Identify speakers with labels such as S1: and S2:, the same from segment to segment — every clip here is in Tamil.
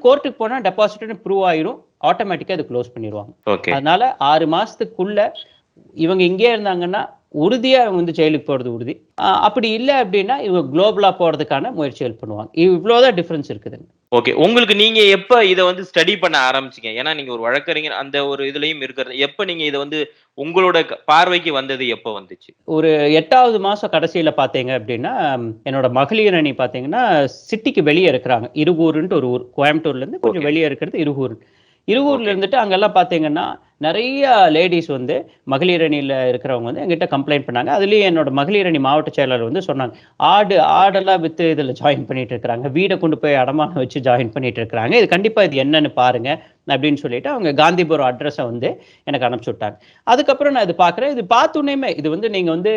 S1: கோர்ட்டுக்கு போனா டெபாசிட்னு ப்ரூவ் ஆயிரும், ஆட்டோமேட்டிக்கா அது க்ளோஸ் பண்ணிடுவாங்க. அதனால 6 மாசத்துக்குள்ள இவங்க இங்கே இருந்தாங்கன்னா உறுதியா அவங்க வந்து ஜெயிலுக்கு போறது உறுதி. அப்படி இல்ல அப்படின்னா இவங்க குளோபலா போறதுக்கான முயற்சிகள் பண்ணுவாங்க. இவ்வளவுதான் டிஃபரன்ஸ் இருக்குதுங்க.
S2: ஓகே. உங்களுக்கு நீங்க எப்ப இத வந்து ஸ்டடி பண்ண ஆரம்பிச்சீங்க? ஏன்னா நீங்க ஒரு வழக்கறிஞர் அந்த ஒரு இதுலயும் இருக்கிறது. எப்ப நீங்க இத வந்து உங்களோட பார்வைக்கு வந்தது எப்ப வந்துச்சு?
S1: ஒரு 8வது மாசம் கடைசியில பார்த்தீங்க அப்படின்னா, என்னோட மகளிர் அணி பார்த்தீங்கன்னா, சிட்டிக்கு வெளிய இருக்கிறாங்க. இருகூருன்ட்டு ஒரு ஊர். கோயம்புத்தூர்லேருந்து கொஞ்சம்
S2: ஓகே.
S1: வெளிய இருக்கிறது இருகூர். இருகூர்ல
S2: ஓகே.
S1: இருந்துட்டு அங்கெல்லாம் பார்த்தீங்கன்னா, நெறைய லேடீஸ் வந்து மகளிர் அணியில இருக்கிறவங்க வந்து என்கிட்ட கம்ப்ளைண்ட் பண்ணாங்க. அதுலயும் என்னோட மகளிர் அணி மாவட்ட செயலாளர் வந்து சொன்னாங்க.
S2: ஓகே.
S1: ஆடெல்லாம் வித்து இதுல ஜாயின் பண்ணிட்டு இருக்கிறாங்க. வீட கொண்டு போய் அடமானம் வச்சு ஜாயின் பண்ணிட்டு இருக்கிறாங்க. இது கண்டிப்பா இது என்னன்னு பாருங்க அப்படின்னு சொல்லிட்டு அவங்க காந்திபுரம் அட்ரஸ வந்து எனக்கு அனுப்பிச்சு விட்டாங்க. அதுக்கப்புறம் நான் இது பார்க்குறேன். இது பார்த்தோனேயுமே இது வந்து நீங்க வந்து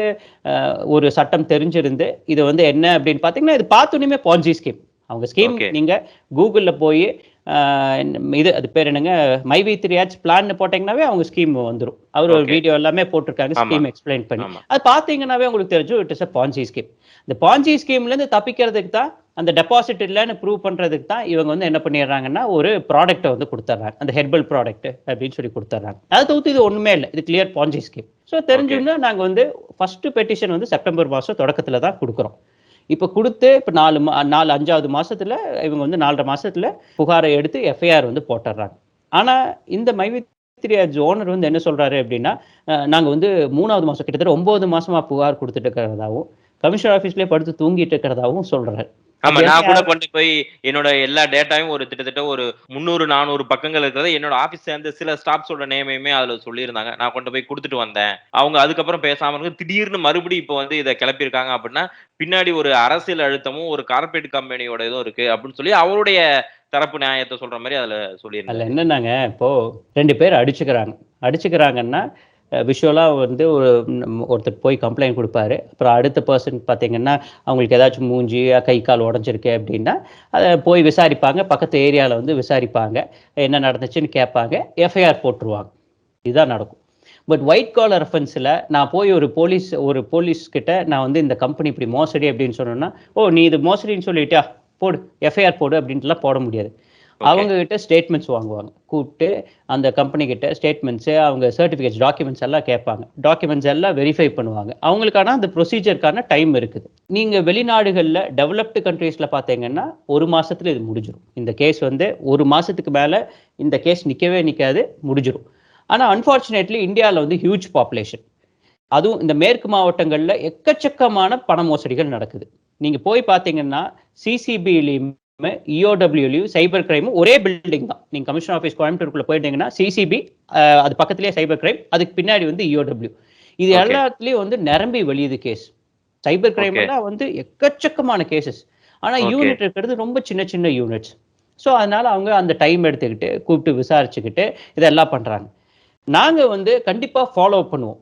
S1: ஒரு சட்டம் தெரிஞ்சிருந்து இது வந்து என்ன அப்படின்னு பார்த்தீங்கன்னா, இது பார்த்தோனேயுமே பான்ஜி ஸ்கீம். அவங்க ஸ்கீம்
S2: ஓகே.
S1: நீங்க கூகுள்ல போய் இது அது பேர் என்னங்க மைவி3 பிளான்னு போட்டீங்கன்னாவே அவங்க ஸ்கீம் வந்துரும். அவர் ஒரு
S2: ஓகே.
S1: வீடியோ எல்லாமே போட்டிருக்காங்க
S2: ஆமா.
S1: ஸ்கீம் எக்ஸ்பிளைன் பண்ணி.
S2: ஆமா.
S1: அது பார்த்தீங்கன்னாவே உங்களுக்கு தெரிஞ்சும் it is a Banerjee scheme. இந்த பான்ஜி ஸ்கீம்ல இருந்து தப்பிக்கிறதுக்கு தான் அந்த டெபாசிட் இல்லன்னு ப்ரூவ் பண்றதுக்கு தான் இவங்க வந்து என்ன பண்ணிடுறாங்கன்னா ஒரு ப்ராடக்ட்ட வந்து குடுத்துறாங்க. அந்த ஹெர்பல் ப்ராடக்ட் அப்படின்னு சொல்லி குடுத்துறாங்க. அத தவிர்த்து இது ஒண்ணுமே இல்ல. இது clear Banerjee scheme. So
S2: okay.
S1: தெரிஞ்சுன்னா நாங்க வந்து ஃபர்ஸ்ட் பெட்டிஷன் வந்து செப்டம்பர் மாசம் தொடக்கத்துல தான் குடுக்குறோம். இப்ப குடுத்து இப்ப 5வது மாசத்துல இவங்க வந்து 4 1/2 மாசத்துல புகாரை எடுத்து எஃப்ஐஆர் வந்து போட்டுறாங்க. ஆனா இந்த மைவி3 ஓனர் வந்து என்ன சொல்றாரு அப்படின்னா, நாங்க வந்து 3வது மாசம் கிட்டத்தட்ட 9 மாசமா புகார் குடுத்துட்டு இருக்கிறதாவும், கமிஷனர் ஆபீஸ்லயே படுத்து தூங்கிட்டு இருக்கிறதாவும் சொல்றாரு.
S2: ஆமா.
S1: அப்படி
S2: நான் கூட
S1: எஃப்ஐஆர்
S2: கொண்டு போய் என்னோட எல்லா டேட்டாவையும் ஒரு கிட்டத்தட்ட ஒரு 300, 400 பக்கங்கள் இருக்கிறத என்னோட ஆபீஸ் சேர்ந்த சில ஸ்டாஃப்ஸோட நேமையுமே அதுல சொல்லியிருந்தாங்க. நான் கொண்டு போய் குடுத்துட்டு வந்தேன். அவங்க அதுக்கப்புறம் பேசாம இருந்து திடீர்னு மறுபடியும் இப்ப வந்து இத கிளப்பியிருக்காங்க அப்படின்னா, பின்னாடி ஒரு அரசியல் அழுத்தமும், ஒரு கார்ப்பரேட் கம்பெனியோட இதுவும் இருக்கு அப்படின்னு சொல்லி அவருடைய தரப்பு நியாயத்த சொல்ற மாரி அதுல
S1: அதுல
S2: சொல்லியிருந்தாரு.
S1: என்னன்னாங்க, இப்போ 2 பேர் அடிச்சுக்கிறாங்க. அடிச்சுக்கிறாங்கன்னா, விஷுவலா வந்து ஒருத்தர் போய் கம்ப்ளைண்ட் குடுப்பாரு. அப்புறம் அடுத்த பெர்சன் பார்த்தீங்கன்னா, அவங்களுக்கு ஏதாச்சும் மூஞ்சி, கை, கால் உடைஞ்சிருக்கு அப்படின்னா, அத போய் விசாரிப்பாங்க. பக்கத்து ஏரியால வந்து விசாரிப்பாங்க. என்ன நடந்துச்சுன்னு கேட்பாங்க. எஃப்ஐஆர் போட்டுருவாங்க. இதுதான் நடக்கும். பட் ஒயிட் காலர் அஃபென்ஸ்ல நான் போய் ஒரு போலீஸ் கிட்ட நான் வந்து இந்த கம்பெனி இப்படி மோசடி அப்படின்னு சொன்னேன்னா, "ஓ! நீ இது மோசடின்னு சொல்லிட்டியா? போடு. எஃப்ஐஆர் போடு" அப்படின்ட்டுலாம் போட முடியாது.
S2: ஓகே.
S1: அவங்க கிட்ட ஸ்டேட்மெண்ட்ஸ் வாங்குவாங்க. கூப்பிட்டு அந்த கம்பெனி கிட்ட ஸ்டேட்மெண்ட்ஸ், அவங்க சர்டிஃபிகேட்ஸ், டாக்குமெண்ட்ஸ் எல்லாம் கேட்பாங்க. டாக்குமெண்ட்ஸ் எல்லாம் வெரிஃபை பண்ணுவாங்க. அவங்களுக்கான அந்த ப்ரொசீஜர்க்கான டைம் இருக்குது. நீங்க வெளிநாடுகள்ல டெவலப்டு கண்ட்ரீஸ்ல பார்த்தீங்கன்னா, 1 மாசத்துல இது முடிஞ்சிரும். இந்த கேஸ் வந்து 1 மாசத்துக்கு மேல இந்த கேஸ் நிக்கவே நிக்காது, முடிஞ்சிரும். ஆனா அன்பார்ச்சுனேட்லி இந்தியால வந்து ஹியூஜ் பாப்புலேஷன். அதுவும் இந்த மேற்கு மாவட்டங்கள்ல எக்கச்சக்கமான பண மோசடிகள் நடக்குது. நீங்க போய் பார்த்தீங்கன்னா, சிசிபிலயுமே, இஓடபிள்யூலயும் சைபர் கிரைமும் ஒரே பில்டிங் தான். நீங்க கமிஷனர் ஆஃபீஸ் கோயம்புத்தூருக்குள்ள போயிட்டீங்கன்னா, சிசிபி அது பக்கத்திலேயே சைபர் கிரைம், அதுக்கு பின்னாடி வந்து இஓடபிள்யூ. இது
S2: ஓகே.
S1: எல்லாத்துலயும் வந்து நிரம்பி வழியுது கேஸ். Cyber crime
S2: okay.
S1: எல்லாம் வந்து எக்கச்சக்கமான கேசஸ். ஆனா
S2: ஓகே.
S1: யூனிட் இருக்கிறது ரொம்ப சின்ன சின்ன யூனிட்ஸ். ஸோ அதனால அவங்க அந்த டைம் எடுத்துக்கிட்டு, கூப்பிட்டு விசாரிச்சுக்கிட்டு இதெல்லாம் பண்றாங்க. நாங்க வந்து கண்டிப்பா ஃபாலோ பண்ணுவோம்.